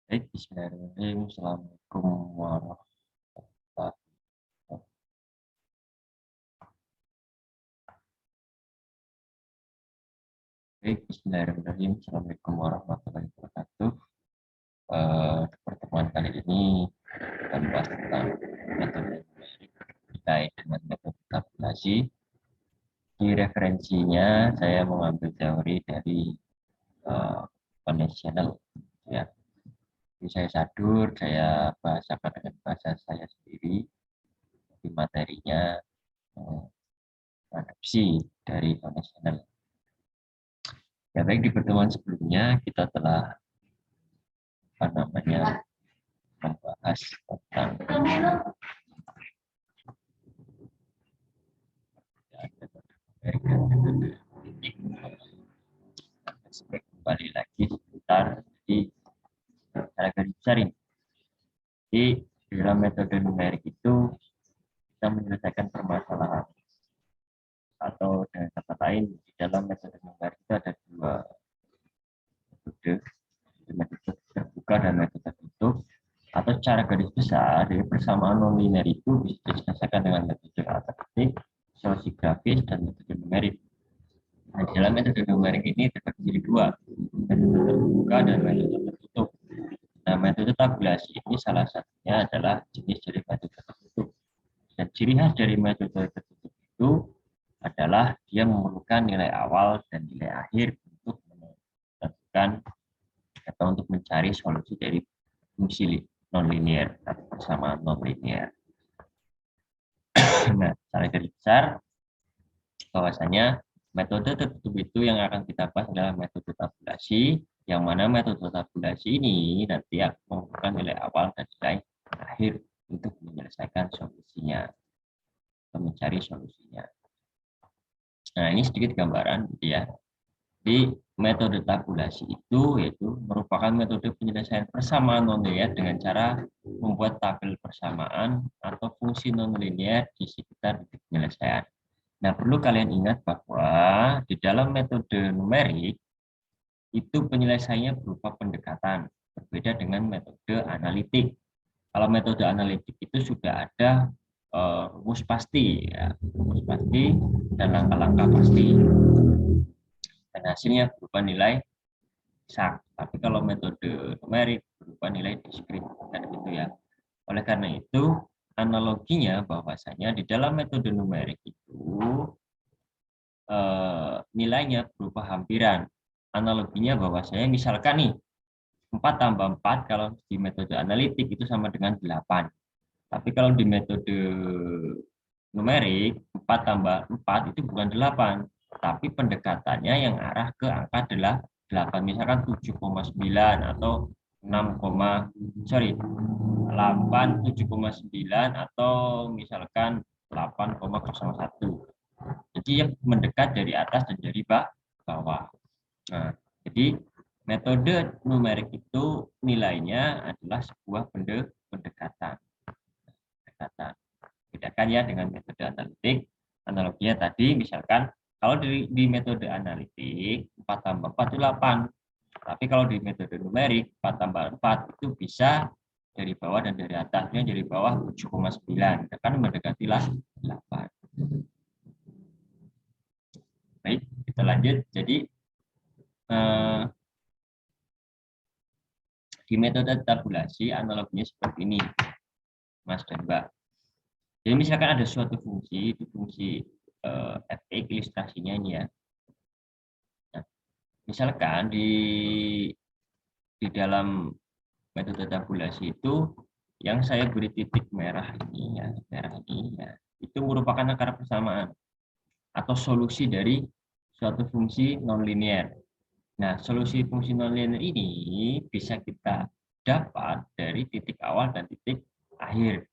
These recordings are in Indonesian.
Baik, bismillahirrahmanirrahim. Assalamualaikum warahmatullahi wabarakatuh. Baik, bismillahirrahmanirrahim. Assalamualaikum warahmatullahi wabarakatuh. Di pertemuan kali ini kita membahas tentang metode numerik terkait dengan metode tabulasi. Di referensinya saya mengambil teori dari konvensional, ya. Jadi saya sadur, saya bahasakan dengan bahasa saya sendiri. Di materinya adopsi dari konvensional. Ya, baik, di pertemuan sebelumnya kita telah membahas tentang kembali lagi sebentar di cara garis besar ini. Di dalam metode numerik itu kita menyelesaikan permasalahan, atau dengan kata lain di dalam metode numerik itu ada dua metode terbuka dan metode tertutup. Atau secara garis besar, dari persamaan non-linear itu bisa diselesaikan dengan metode aritmetik, solusi grafis, dan metode numerik. Nah, di dalam metode numerik ini terbagi jadi dua, metode terbuka dan metode tertutup. Nah, metode tabulasi ini salah satunya adalah jenis dari metode tertutup. Dan ciri khas dari metode tertutup itu adalah dia memerlukan nilai awal dan nilai akhir untuk menentukan atau untuk mencari solusi dari fungsi non-linear atau persamaan non-linear. Nah, secara garis besar, bahwasanya metode tertutup itu yang akan kita bahas adalah metode tabulasi, yang mana metode tabulasi ini nanti akan merupakan nilai awal dan nilai akhir untuk menyelesaikan solusinya atau mencari solusinya. Nah, ini sedikit gambaran, ya. Di metode tabulasi itu yaitu merupakan metode penyelesaian persamaan non-linear dengan cara membuat tabel persamaan atau fungsi non-linear di sekitar titik penyelesaian. Nah, perlu kalian ingat bahwa di dalam metode numerik itu penyelesaiannya berupa pendekatan, berbeda dengan metode analitik. Kalau metode analitik itu sudah ada rumus pasti, ya, rumus pasti dan langkah-langkah pasti. Dan hasilnya berupa nilai eksak. Tapi kalau metode numerik berupa nilai diskrit, kan gitu ya. Oleh karena itu, analoginya bahwasanya di dalam metode numerik itu nilainya berupa hampiran. Analoginya bahwasanya misalkan nih 4 tambah 4 kalau di metode analitik itu sama dengan 8. Tapi kalau di metode numerik 4 tambah 4 itu bukan 8, tapi pendekatannya yang arah ke angka 8, misalkan 7,9 atau 8 7,9 atau misalkan 8,01. Jadi yang mendekat dari atas dan dari bawah. Nah, jadi metode numerik itu nilainya adalah sebuah pendekatan. Bedakan ya dengan metode analitik. Analoginya tadi misalkan kalau di metode analitik 4 tambah 4 itu 8. Tapi kalau di metode numerik 4 tambah 4 itu bisa dari bawah dan dari atasnya dari bawah 7,9. Kan mendekatilah 8. Baik, kita lanjut. Jadi di metode tabulasi analoginya seperti ini, Mas dan Mbak. Jadi misalkan ada suatu fungsi, itu fungsi fx, ilustrasinya ini ya. Nah, misalkan di dalam metode tabulasi itu yang saya beri titik merah ini ya, itu merupakan akar persamaan atau solusi dari suatu fungsi nonlinear. Nah, solusi fungsi nonlinear ini bisa kita dapat dari titik awal dan titik akhir.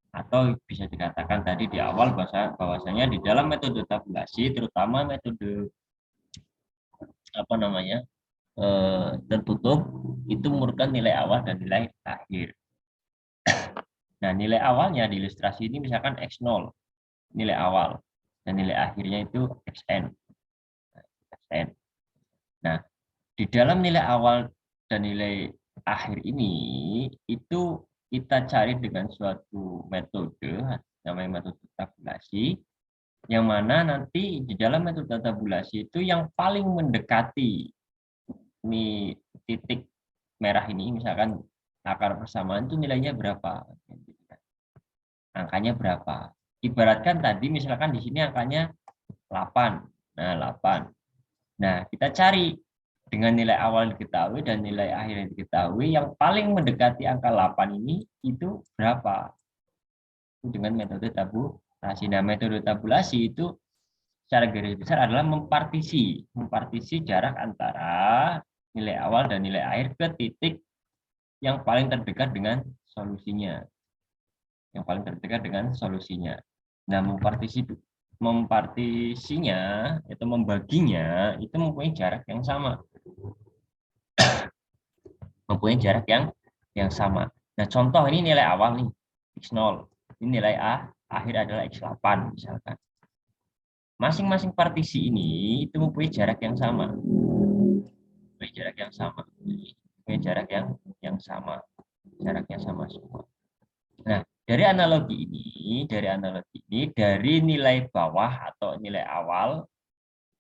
Atau bisa dikatakan tadi di awal bahwasanya di dalam metode tabulasi, terutama metode tertutup, itu merupakan nilai awal dan nilai akhir. Nah, nilai awalnya di ilustrasi ini misalkan x0, nilai awal, dan nilai akhirnya itu xn. Nah, di dalam nilai awal dan nilai akhir ini itu kita cari dengan suatu metode, namanya metode tabulasi, yang mana nanti di dalam metode tabulasi itu yang paling mendekati ini titik merah ini, misalkan akar persamaan itu nilainya berapa, angkanya berapa. Ibaratkan tadi misalkan di sini angkanya 8. Nah, 8. Nah, kita cari dengan nilai awal diketahui dan nilai akhir yang diketahui, yang paling mendekati angka 8 ini itu berapa? Dengan metode tabulasi. Nah, metode tabulasi itu secara garis besar adalah mempartisi jarak antara nilai awal dan nilai akhir ke titik yang paling terdekat dengan solusinya. Yang paling terdekat dengan solusinya. Nah, mempartisinya itu membaginya itu mempunyai jarak yang sama. Mempunyai jarak yang sama. Nah, contoh ini nilai awal nih, X0. Ini nilai akhir adalah X8 misalkan. Masing-masing partisi ini itu mempunyai jarak yang sama. Mempunyai jarak yang sama. Mempunyai jarak yang sama. Jaraknya sama semua. Nah, dari analogi ini, dari nilai bawah atau nilai awal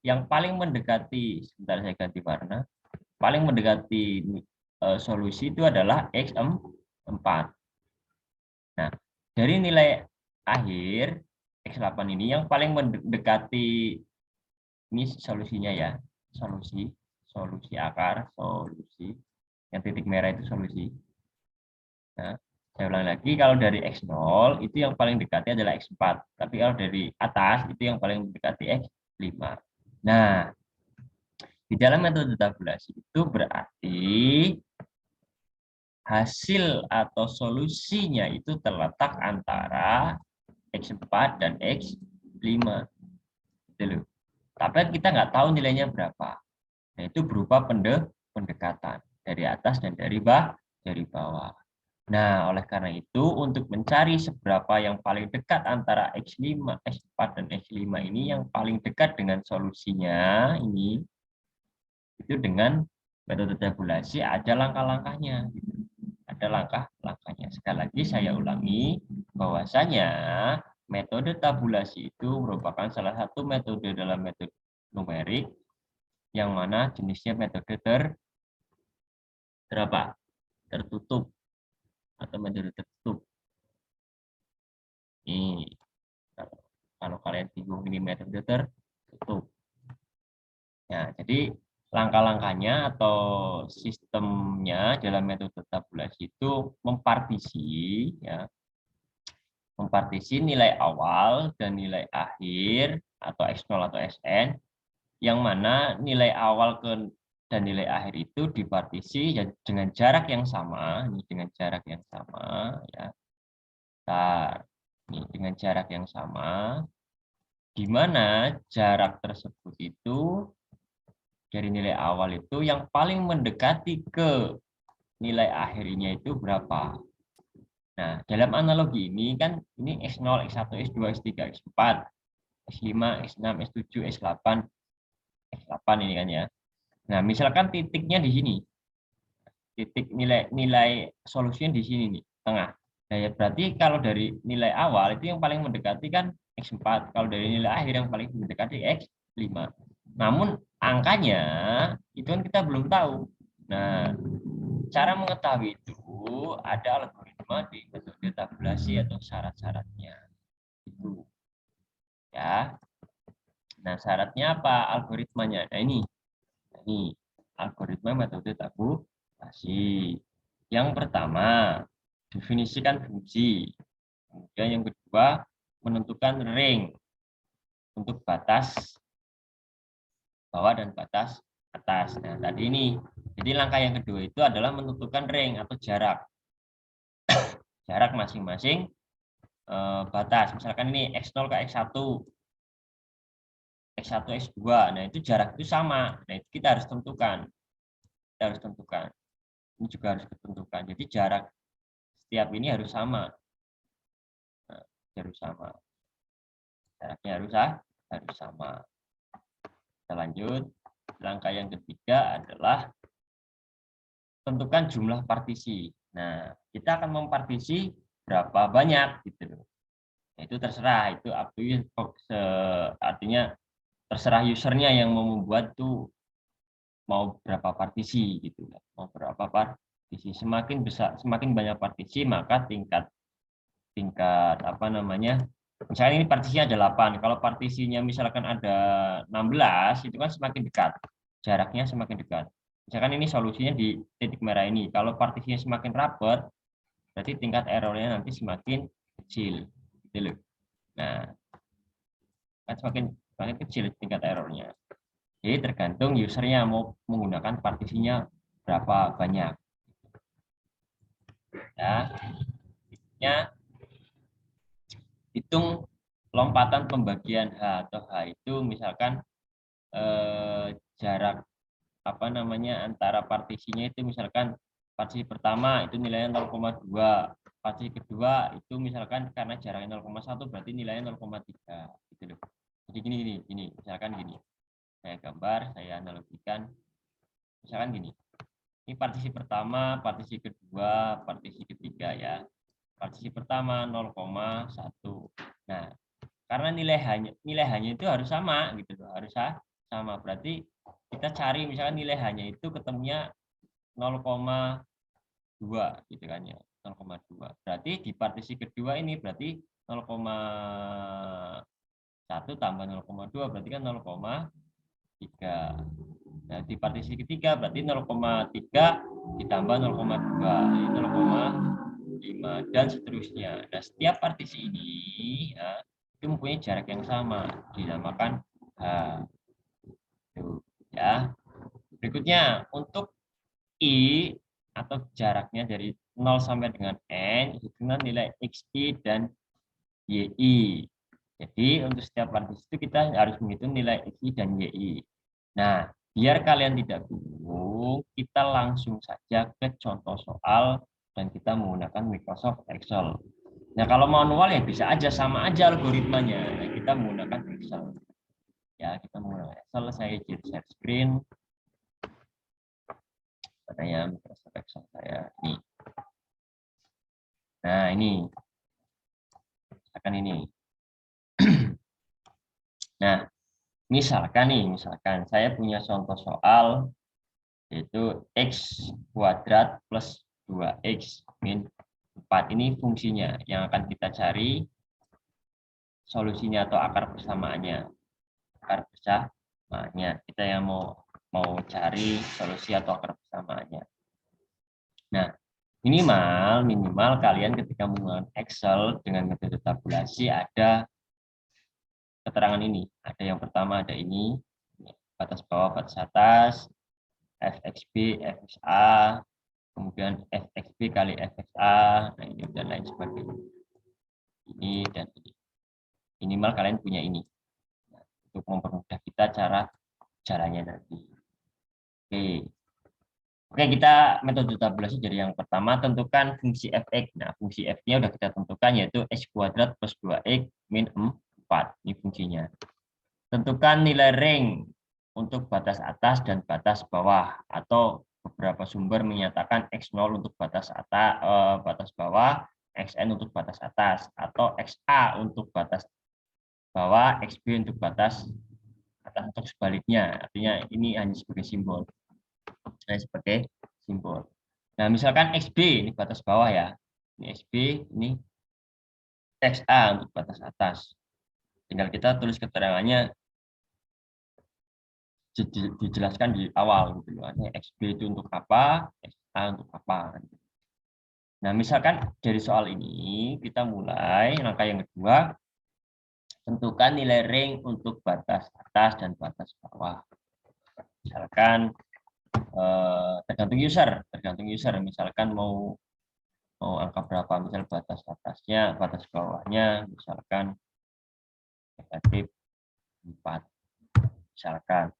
yang paling mendekati, sebentar saya ganti warna, paling mendekati solusi itu adalah X4. Nah, dari nilai akhir X8 ini yang paling mendekati, ini solusinya ya, solusi akar, solusi, yang titik merah itu solusi. Nah, saya ulang lagi, kalau dari X0 itu yang paling dekatnya adalah X4. Tapi kalau dari atas itu yang paling mendekati X5. Nah, di dalam metode tabulasi itu berarti hasil atau solusinya itu terletak antara X4 dan X5. Gitu. Tapi kita nggak tahu nilainya berapa. Nah, itu berupa pendekatan dari atas dan dari bawah. Nah, oleh karena itu, untuk mencari seberapa yang paling dekat antara X5, X4, dan X5 ini, yang paling dekat dengan solusinya ini, itu dengan metode tabulasi ada langkah-langkahnya. Ada langkah-langkahnya. Sekali lagi saya ulangi, bahwasanya metode tabulasi itu merupakan salah satu metode dalam metode numerik, yang mana jenisnya metode tertutup atau metode tertutup. Ini kalau kalian bingung ini metode tertutup. Ya, jadi langkah-langkahnya atau sistemnya dalam metode tabulasi itu mempartisi nilai awal dan nilai akhir atau X0 atau Sn, yang mana nilai awal dan nilai akhir itu dipartisi dengan jarak yang sama, ini dengan jarak yang sama ya. Ini dengan jarak yang sama, di mana jarak tersebut itu dari nilai awal itu yang paling mendekati ke nilai akhirnya itu berapa. Nah, dalam analogi ini kan ini X0, X1, X2, X3, X4, X5, X6, X7, X8, X8 ini kan ya. Nah, misalkan titiknya di sini. Titik nilai solusinya di sini nih, tengah. Nah, ya berarti kalau dari nilai awal itu yang paling mendekati kan X4, kalau dari nilai akhir yang paling mendekati X5. Namun angkanya itu kan kita belum tahu. Nah, cara mengetahui itu ada algoritma di metode tabulasi atau syarat-syaratnya. Itu ya. Nah, syaratnya apa? Algoritmanya. Nah, ini algoritma metode tabulasi. Yang pertama, definisikan fungsi. Kemudian yang kedua, menentukan ring untuk batas bawah dan batas atas. Nah, tadi ini. Jadi langkah yang kedua itu adalah menentukan ring atau jarak. Jarak masing-masing batas. Misalkan ini X0 ke X1. X1, X2. Nah, itu jarak itu sama. Nah, itu kita harus tentukan. Ini juga harus ditentukan. Jadi jarak setiap ini harus sama. Nah, harus sama. Jaraknya harus sama. Kita lanjut. Langkah yang ketiga adalah tentukan jumlah partisi. Nah, kita akan mempartisi berapa banyak gitu loh. Itu terserah, itu up to you, artinya terserah usernya yang mau membuat tuh mau berapa partisi gitu ya. Mau berapa partisi. Semakin besar, semakin banyak partisi, maka tingkat apa namanya? Misalnya ini partisinya ada 8. Kalau partisinya misalkan ada 16, itu kan semakin dekat. Jaraknya semakin dekat. Misalkan ini solusinya di titik merah ini. Kalau partisinya semakin rapat, berarti tingkat errornya nanti semakin kecil. Gitu loh. Nah, kan semakin kecil tingkat errornya. Jadi tergantung usernya mau menggunakan partisinya berapa banyak. Ya, hitung lompatan pembagian H atau H itu misalkan jarak apa namanya antara partisinya itu misalkan partisi pertama itu nilainya 0,2, partisi kedua itu misalkan karena jaraknya 0,1 berarti nilainya 0,3 gitu loh. Jadi gini, misalkan gini. Saya gambar, saya analogikan. Misalkan gini. Ini partisi pertama, partisi kedua, partisi ketiga ya. Partisi pertama 0,1. Nah, karena nilai hanya itu harus sama gitu loh, harus sama. Berarti kita cari misalkan nilai hanya itu ketemunya 0,2 gitu kan ya. 0,2. Berarti di partisi kedua ini berarti 0,1 tambah 0,2 berarti kan 0,3. Nah, di partisi ketiga berarti 0,3 ditambah 0,2 0,5 dan seterusnya. Nah, setiap partisi ini ya, itu mempunyai jarak yang sama, dinamakan H. Ya. Berikutnya untuk I atau jaraknya dari 0 sampai dengan N itu dengan nilai XI dan YI. Jadi untuk setiap partisi itu kita harus menghitung nilai XI dan YI. Nah, biar kalian tidak bingung, kita langsung saja ke contoh soal dan kita menggunakan Microsoft Excel. Nah, kalau manual ya bisa aja, sama aja algoritmanya. Nah, kita menggunakan Excel. Ya, kita menggunakan Excel. Saya share screen. Mana ya Microsoft Excel saya ini. Nah, ini. Akan ini. Nah, misalkan saya punya contoh soal yaitu x kuadrat plus 2x min 4. Ini fungsinya yang akan kita cari solusinya atau akar bersamaannya. Akar bersamaannya. Kita yang mau cari solusi atau akar bersamaannya. Nah, minimal kalian ketika menggunakan Excel dengan metode tabulasi ada keterangan ini. Ada yang pertama ada ini, batas bawah, batas atas, FXB, FXA, kemudian FXB kali FXA, nah ini dan lain sebagainya. Ini dan ini. Minimal kalian punya ini. Nah, untuk mempermudah kita cara caranya nanti. Oke, kita metode tabulasi dari yang pertama tentukan fungsi fx. Nah, fungsi f-nya udah kita tentukan yaitu x kuadrat plus 2x min 4. Ini fungsinya. Tentukan nilai ring untuk batas atas dan batas bawah, atau beberapa sumber menyatakan x0 untuk batas atas, batas bawah, xn untuk batas atas, atau xa untuk batas bawah, xb untuk batas atas atau sebaliknya. Artinya ini hanya sebagai simbol. Sebagai simbol. Nah, misalkan xb ini batas bawah ya. Ini xb, ini xa untuk batas atas. Tinggal kita tulis keterangannya dijelaskan di awal gitu loh. XB itu untuk apa, XA untuk apa. Nah, misalkan dari soal ini kita mulai langkah yang kedua, tentukan nilai ring untuk batas atas dan batas bawah. Misalkan tergantung user. Misalkan mau angka berapa, misal batas atasnya, batas bawahnya, misalkan negatif 4, misalkan.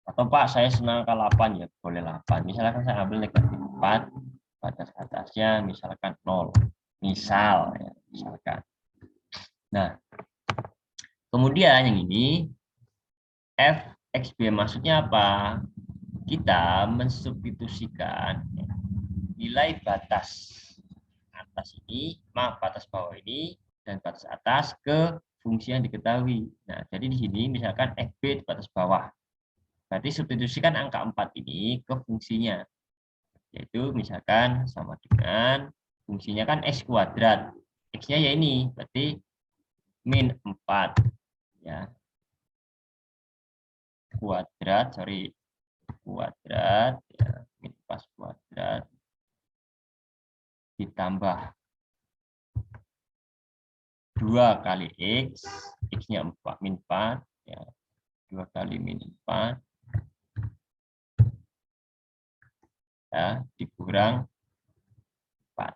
Atau Pak, saya senang angka 8 ya, boleh 8. Misalkan saya ambil negatif 4, batas atasnya misalkan 0. Misal ya, misalkan. Nah, kemudian yang ini fxb maksudnya apa? kita mensubstitusikan nilai batas atas ini, batas bawah ini, dan batas atas ke fungsi yang diketahui. Nah, jadi di sini misalkan FB di batas bawah. Berarti substitusikan angka 4 ini ke fungsinya. Yaitu misalkan sama dengan fungsinya kan X kuadrat. X-nya ya ini, berarti min 4. Ya. Kuadrat, kuadrat, ya, min pas kuadrat ditambah 2 kali X, X-nya 4, min 4, ya, 2 kali min 4, ya, dikurang 4.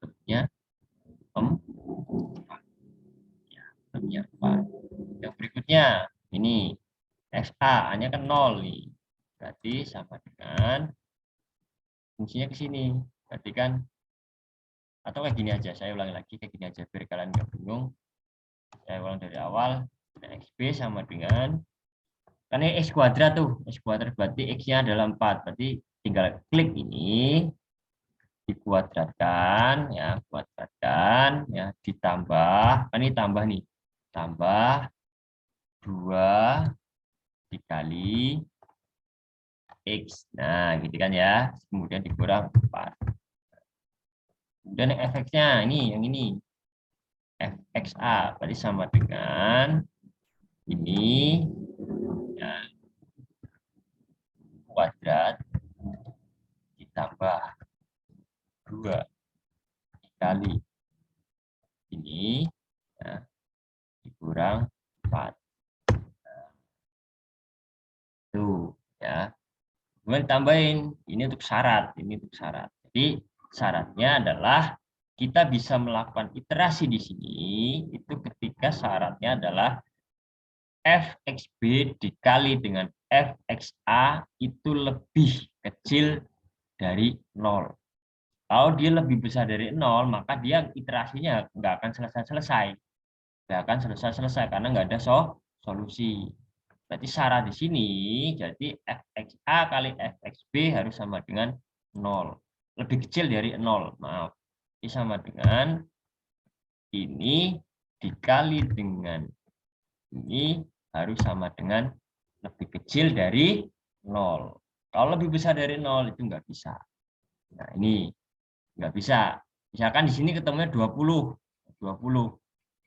Bentuknya 4. Ya, bentuknya 4. Yang berikutnya, ini XA, hanya kan 0 nih. Berarti sama dengan fungsinya ke sini. Berarti kan, atau kayak gini aja, saya ulangi lagi, kayak gini aja, biar kalian nggak bingung. Saya ulang dari awal, XB sama dengan, kan ini X kuadrat tuh, X kuadrat berarti X-nya adalah 4, berarti tinggal klik ini, dikuadratkan, ya, kuadratkan, ya, ditambah, kan ini tambah nih, tambah 2 dikali X, nah gitu kan ya, kemudian dikurang 4. Kemudian efeknya ini, yang ini, FXA, berarti sama dengan ini, ya, kuadrat ditambah 2 dikali ini, ya, dikurang 4. Tuh, ya. Kemudian tambahin, ini untuk syarat, ini untuk syarat. Jadi syaratnya adalah kita bisa melakukan iterasi di sini, itu ketika syaratnya adalah fxb dikali dengan fxa itu lebih kecil dari 0. Kalau dia lebih besar dari 0, maka dia iterasinya nggak akan selesai-selesai. Nggak akan selesai-selesai karena nggak ada solusi. Berarti syarat di sini, jadi fxa kali fxb harus sama dengan 0. Lebih kecil dari 0, maaf. Ini sama dengan ini dikali dengan ini harus sama dengan lebih kecil dari 0. Kalau lebih besar dari 0 itu nggak bisa. Nah, ini nggak bisa. Misalkan di sini ketemunya 20. 20.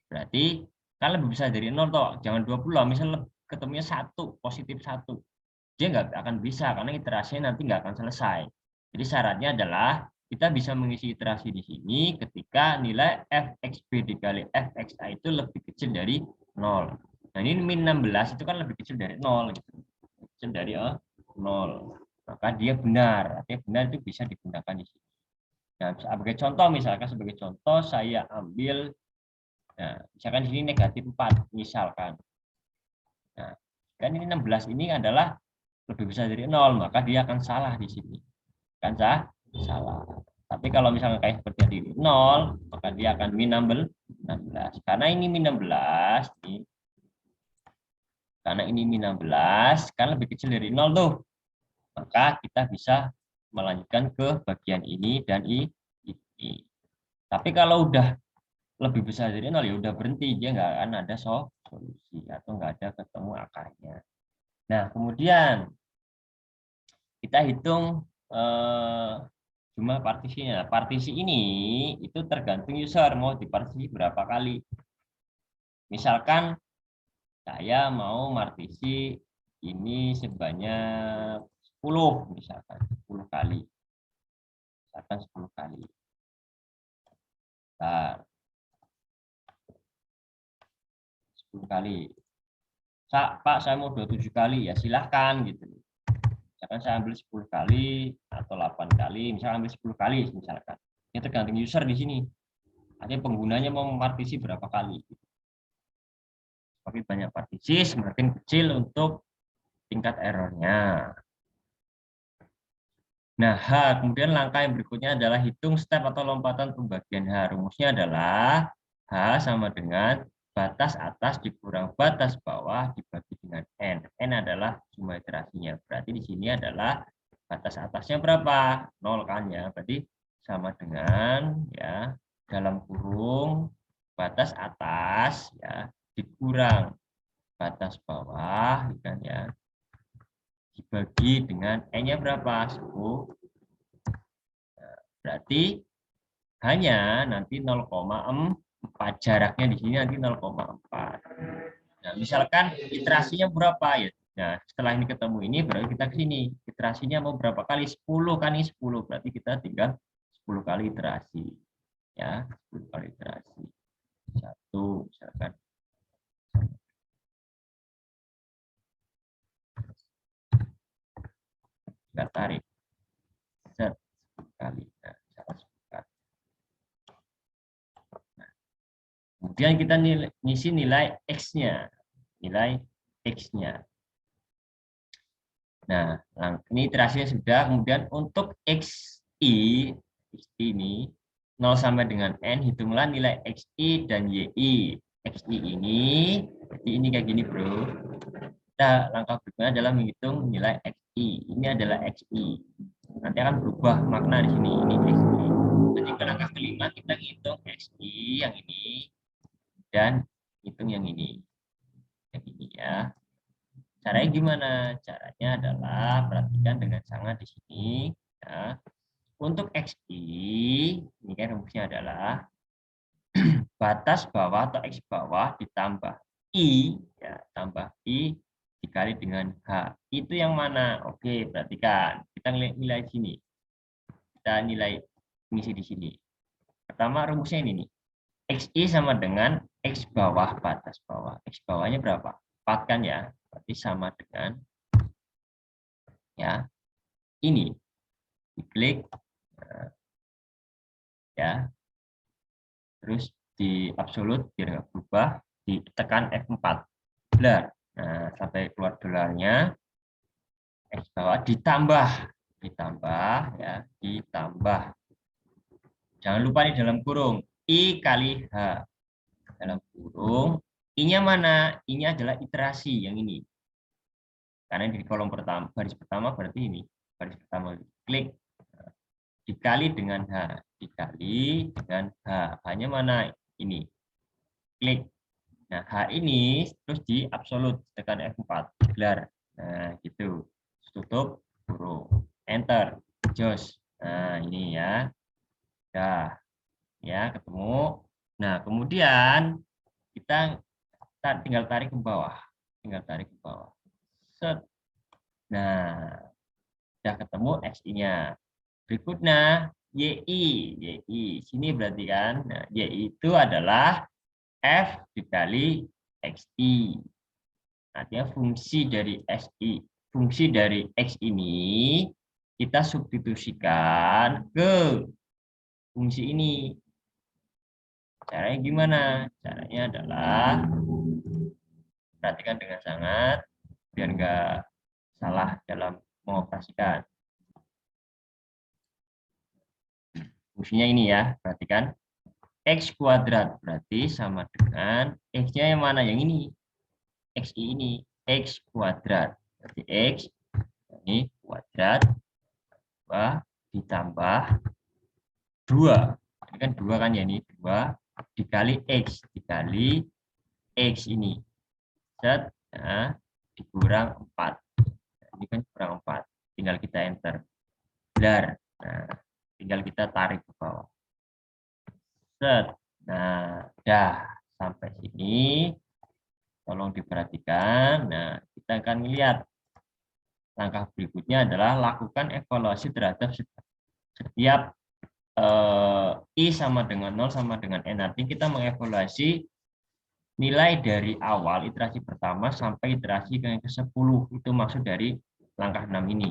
Berarti kan lebih besar dari 0 toh. Jangan 20 lah, misalnya ketemunya 1, positif 1. Dia nggak akan bisa karena iterasinya nanti nggak akan selesai. Jadi syaratnya adalah kita bisa mengisi iterasi di sini ketika nilai fxb dikali fxa itu lebih kecil dari 0. Nah ini min 16 itu kan lebih kecil dari 0. Gitu. Kecil dari 0. Maka dia benar. Artinya benar itu bisa digunakan di sini. Nah, sebagai contoh saya ambil, nah, misalkan di sini negatif 4, misalkan. Nah, kan ini 16 ini adalah lebih besar dari 0, maka dia akan salah di sini. Kan salah. Tapi kalau misalnya kayak seperti di 0, maka dia akan min 16. Karena ini min 16, nih, karena ini min 16, kan lebih kecil dari 0 tuh. Maka kita bisa melanjutkan ke bagian ini dan ini. Tapi kalau udah lebih besar dari 0, ya udah berhenti, dia nggak akan ada solusi atau nggak ada ketemu akarnya. Nah, kemudian kita hitung jumlah partisinya. Partisi ini itu tergantung user mau dipartisi berapa kali. Misalkan saya mau partisi ini sebanyak 10, misalkan 10 kali. Misalkan 10 kali. Bentar. 10 kali. Pak, saya mau 27 kali, ya silahkan gitu. Misalkan saya ambil 10 kali atau 8 kali, misalkan ambil 10 kali misalkan. Ini tergantung user di sini. Artinya penggunanya mau partisi berapa kali. Semakin banyak partisi, semakin kecil untuk tingkat errornya. Nah, kemudian langkah yang berikutnya adalah hitung step atau lompatan pembagian H. Rumusnya adalah H sama dengan batas atas dikurang batas bawah dibagi dengan N. N adalah jumlah iterasinya. Berarti di sini adalah batas atasnya berapa? 0 kan ya. Berarti sama dengan ya dalam kurung batas atas ya dikurang batas bawah kan ya dibagi dengan N-nya berapa? 10. Berarti hanya nanti 0,4 jaraknya di sini nanti 0,4. Nah, misalkan iterasinya berapa ya? Nah, setelah ini ketemu ini berarti kita ke sini. Iterasinya mau berapa kali? 10 kan ini 10. Berarti kita tinggal 10 kali iterasi. Ya, 10 kali iterasi. 1 misalkan. Kita tarik. Set 10 kali. Nah, 10 kali. Kemudian kita ngisi nilai X-nya. Nilai X-nya. Nah, ini iterasinya sudah. Kemudian untuk XI ini 0 sampai dengan N, hitunglah nilai XI dan YI. XI ini, jadi ini kayak gini bro. Kita langkah berikutnya adalah menghitung nilai XI. Ini adalah XI. Nanti akan berubah makna di sini. Ini XI. Nanti ke langkah kelima kita hitung XI yang ini dan hitung yang ini. Yang ini ya. Caranya gimana? Caranya adalah perhatikan dengan sangat di sini. Ya. Untuk XI, ini kan rumusnya adalah batas bawah atau X bawah ditambah I, ya, tambah I dikali dengan H. Itu yang mana? Oke, perhatikan. Kita nilai sini. Kita nilai ngisi di sini. Pertama rumusnya ini nih. XI sama dengan X bawah batas bawah. X bawahnya berapa? 4 kan ya? Berarti sama dengan ya ini. Diklik ya. Terus di absolut biar nggak berubah, ditekan F4. Dolar. Nah, sampai keluar dolarnya. X bawah ditambah ya, ditambah. Jangan lupa di dalam kurung I kali H. Dalam kurung I-nya mana? I-nya adalah iterasi yang ini. Karena di kolom pertama, baris pertama berarti ini. Baris pertama klik dikali dengan H, dikali dengan H. H-nya mana? Ini. Klik. Nah, H ini terus di absolut tekan F4. Gelar. Nah, gitu. Tutup kurung. Enter. Jos. Nah, ini ya. Dah. Ya, ketemu. Nah, kemudian kita tinggal tarik ke bawah. Tinggal tarik ke bawah. Set. Nah, sudah ketemu XI-nya. Berikutnya YI. YI. Sini berarti kan. Nah, YI itu adalah F dikali XI. Artinya fungsi dari XI, fungsi dari X ini kita substitusikan ke fungsi ini. Caranya gimana? Caranya adalah perhatikan dengan sangat biar nggak salah dalam mengoperasikan. Fungsinya ini ya, perhatikan. X kuadrat berarti sama dengan X-nya yang mana? Yang ini. XI ini. X kuadrat. Berarti X ini kuadrat ditambah 2. Ini kan 2 kan ya, ini 2 dikali X. Dikali X ini. Set. Nah, dikurang 4. Ini kan kurang 4. Tinggal kita enter. Benar. Nah, tinggal kita tarik ke bawah. Set. Nah, dah sampai sini. Tolong diperhatikan. Nah, kita akan melihat langkah berikutnya adalah lakukan evaluasi terhadap setiap I sama dengan 0 sama dengan N. Nanti kita mengevaluasi nilai dari awal iterasi pertama sampai iterasi yang ke-10. Itu maksud dari langkah 6 ini.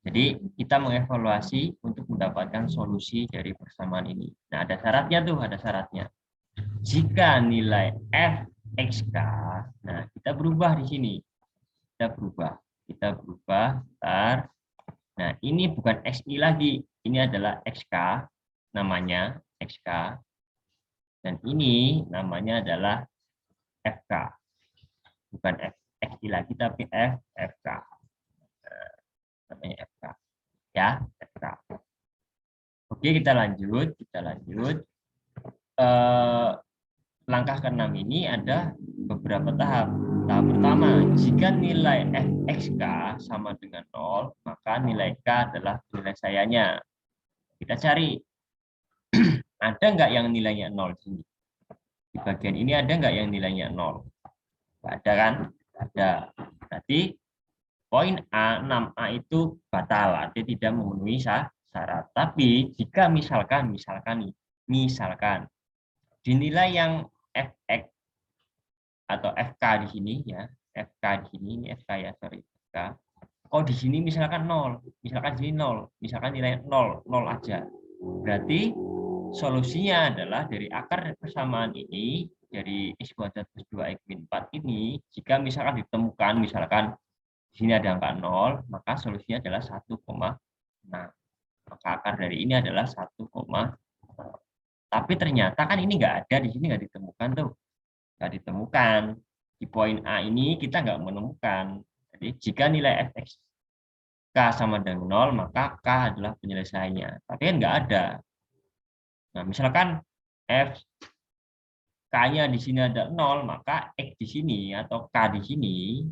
Jadi kita mengevaluasi untuk mendapatkan solusi dari persamaan ini. Nah, ada syaratnya tuh, ada syaratnya. Jika nilai fxk, nah kita berubah di sini. Kita berubah, ntar. Nah, ini bukan xi lagi, ini adalah xk, namanya xk. Dan ini namanya adalah FK. Bukan FX lagi, tapi FK. Namanya FK. Ya, FK. Oke, kita lanjut. Langkah ke-6 ini ada beberapa tahap. Tahap pertama, jika nilai fxk sama dengan 0, maka nilai k adalah penyelesaiannya. Kita cari, ada nggak yang nilainya 0 di sini? Di bagian ini ada nggak yang nilainya 0? Nggak ada kan? Ada. Berarti poin A, 6A itu batal, artinya tidak memenuhi syarat. Tapi jika misalkan dinilai yang fx atau FK di sini ya, FK di sini, ini FK ya, sorry, FK. Oh, di sini misalkan 0, misalkan di sini 0, misalkan nilai 0, 0 aja. Berarti solusinya adalah dari akar persamaan ini, dari X kuadrat plus 2 X min 4 ini, jika misalkan ditemukan, misalkan di sini ada angka 0, maka solusinya adalah 1,6. Maka akar dari ini adalah 1,6. Tapi ternyata kan ini nggak ada, di sini nggak ditemukan tuh. Nggak ditemukan. Di poin A ini kita nggak menemukan. Jadi jika nilai fx k sama dengan 0, maka k adalah penyelesaiannya. Tapi kan nggak ada. Nah, misalkan f k-nya di sini ada 0, maka x di sini atau k di sini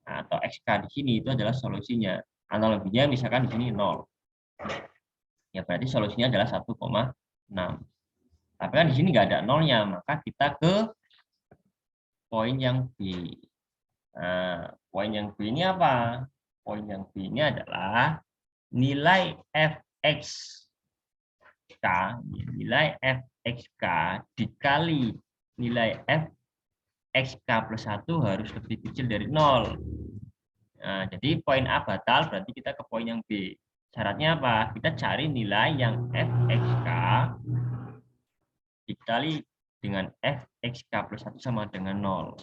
atau xk di sini itu adalah solusinya. Analoginya misalkan di sini 0. Ya berarti solusinya adalah 1,6. Tapi kan di sini nggak ada 0-nya, maka kita ke poin yang B. Nah, poin yang B ini apa? Poin yang B ini adalah nilai fxk, nilai fxk dikali nilai fxk plus 1 harus lebih kecil dari 0. Nah, jadi poin A batal, berarti kita ke poin yang B. Syaratnya apa? Kita cari nilai yang fxk dikali dengan fxk plus 1 sama dengan 0.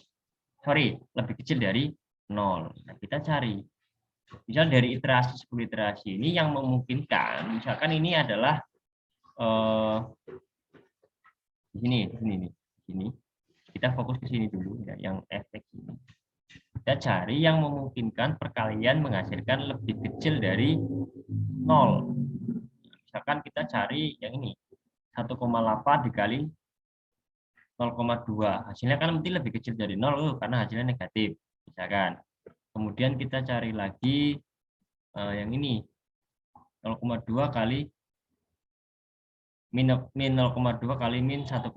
Sorry, lebih kecil dari 0. Nah, kita cari. Misal dari iterasi 10 iterasi ini yang memungkinkan, misalkan ini adalah di sini. Kita fokus ke sini dulu ya, yang efek ini. Kita cari yang memungkinkan perkalian menghasilkan lebih kecil dari 0. Misalkan kita cari yang ini, 1,8 dikali 0,2. Hasilnya kan nanti lebih kecil dari 0 karena hasilnya negatif. Misalkan. Kemudian kita cari lagi yang ini 0,2 kali min 0,2 kali min 1,8.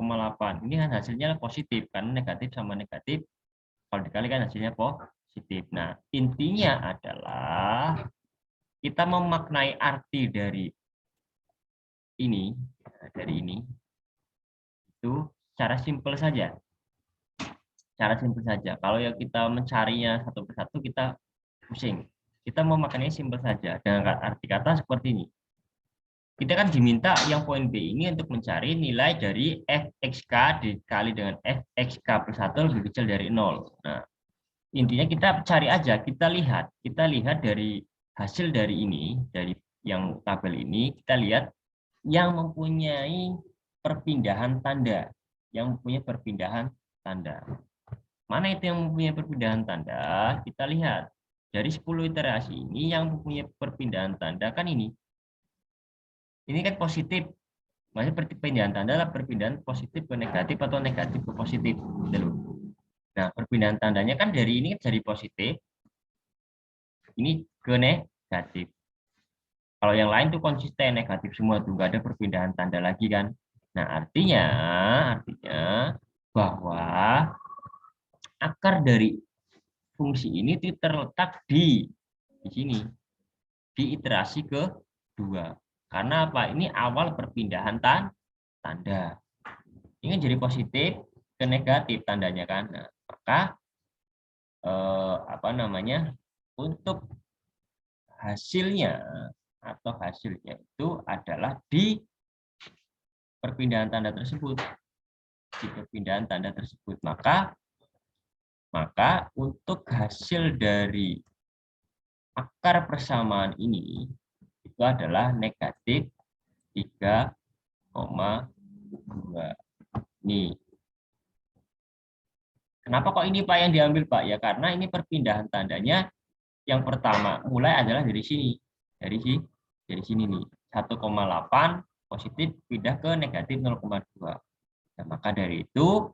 Ini kan hasilnya positif karena negatif sama negatif kalau dikalikan hasilnya positif. Nah, intinya adalah kita memaknai arti dari ini itu cara simpel saja. Kalau yang kita mencarinya satu persatu kita pusing. Kita memaknainya simpel saja dengan arti kata seperti ini. Kita kan diminta yang poin B ini untuk mencari nilai dari fxk dikali dengan fxk plus 1 lebih kecil dari 0. Nah, intinya kita cari aja, kita lihat dari hasil dari ini, dari yang tabel ini, kita lihat yang mempunyai perpindahan tanda. Mana itu yang mempunyai perpindahan tanda? Kita lihat. Dari 10 iterasi ini yang mempunyai perpindahan tanda kan ini. Ini kan positif. Maksudnya perpindahan tanda adalah perpindahan positif ke negatif atau negatif ke positif. Nah, perpindahan tandanya kan dari ini jadi positif. Ini ke negatif. Kalau yang lain tuh konsisten negatif semua tuh, nggak ada perpindahan tanda lagi kan. Nah, artinya bahwa akar dari fungsi ini terletak di sini, di iterasi kedua. Karena apa? Ini awal perpindahan tanda. Ini jadi positif ke negatif tandanya kan. Nah, maka untuk hasilnya itu adalah di perpindahan tanda tersebut. Maka untuk hasil dari akar persamaan ini itu adalah negatif 3,2. Ini. Kenapa kok ini Pak yang diambil Pak? Ya karena ini perpindahan tandanya yang pertama mulai adalah dari sini. Dari sini nih. 1,8 positif pindah ke negatif 0,2. Nah, maka dari itu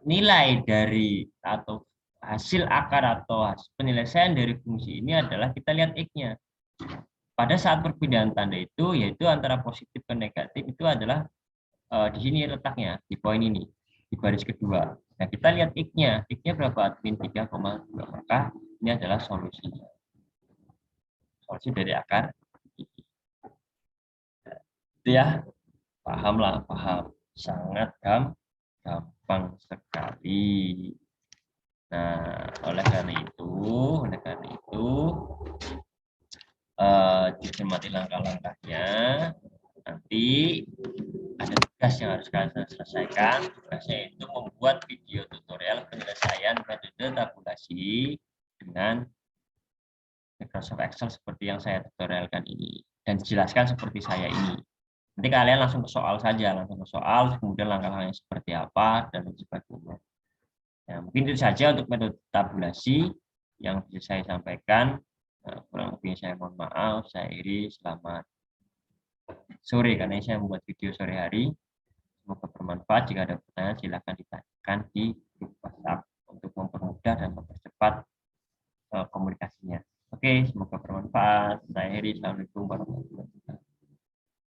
nilai dari atau hasil akar atau penyelesaian dari fungsi ini adalah kita lihat X-nya. Pada saat perpindahan tanda itu, yaitu antara positif ke negatif, itu adalah di sini letaknya, di poin ini, di baris kedua. Nah, kita lihat X-nya. X-nya berapa? Min 3,2. Maka ini adalah solusinya. Solusi dari akar. Itu ya, paham lah, paham. Sangat gampang sekali. Nah, oleh karena itu dicermati langkah-langkahnya. Nanti ada tugas yang harus kalian selesaikan. Tugasnya itu membuat video tutorial penyelesaian metode tabulasi dengan Microsoft Excel seperti yang saya tutorialkan ini dan dijelaskan seperti saya ini. Nanti kalian langsung ke soal saja, kemudian langkah-langkahnya seperti apa dan sebagainya. Nah, mungkin itu saja untuk metode tabulasi yang bisa saya sampaikan. Kurang lebih saya mohon maaf. Saya iri, selamat sore karena saya membuat video sore hari. Semoga bermanfaat. Jika ada pertanyaan silakan ditanyakan di grup WhatsApp untuk mempermudah dan mempercepat komunikasinya. Oke, semoga bermanfaat. Saya Heri, assalamualaikum warahmatullahi wabarakatuh.